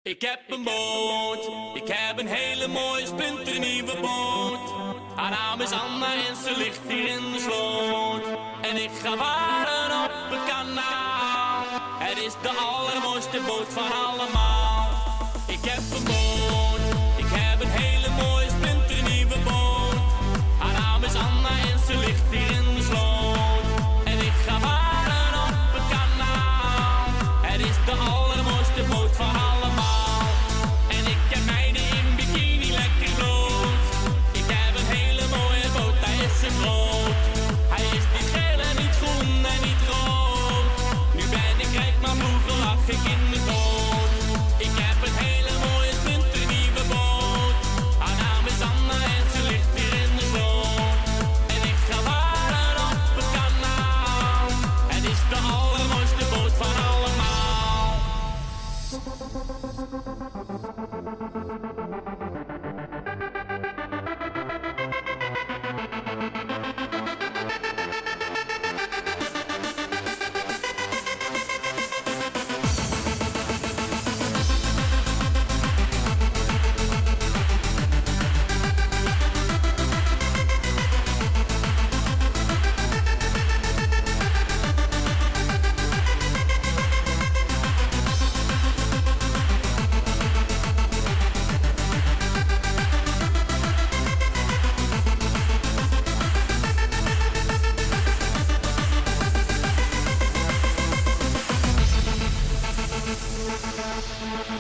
Ik heb een boot, ik heb een hele mooie splinternieuwe boot. Haar naam is Anna en ze ligt hier in de sloot. En ik ga varen op het kanaal. Het is de allermooiste boot van allemaal. Ik heb een boot, ik heb een hele mooie splinternieuwe boot. Haar naam is Anna en ze ligt hier in de sloot. En ik ga varen op het kanaal. Het is de allermooiste boot van allemaal. Hij is niet geel en niet groen en niet rood. Nu ben ik rijk, maar vroeger lag ik in de dood. Ik heb een hele mooie splinternieuwe boot. Haar naam is Anna en ze ligt hier in de sloot. En ik ga varen op het kanaal. Het is de allermooiste boot van allemaal.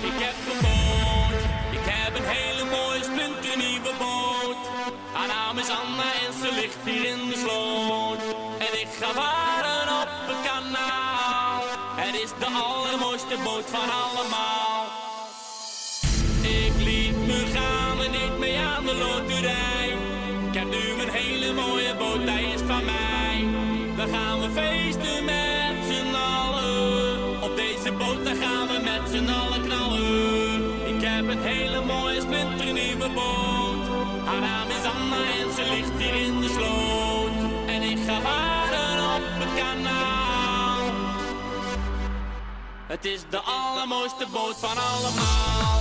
Ik heb een boot, ik heb een hele mooie splinternieuwe boot. Haar naam is Anna en ze ligt hier in de sloot. En ik ga varen op het kanaal. Het is de allermooiste boot van allemaal. Ik liet me gaan en deed mee aan de loterij. Ik heb nu een hele mooie boot, hij is van mij. Dan gaan we feesten met z'n allen. Op deze boot dan gaan we met z'n allen knallen. Ik heb een hele mooie splinternieuwe boot. Haar naam is Anna en ze ligt hier in de sloot. En ik ga varen op het kanaal. Het is de allermooiste boot van allemaal.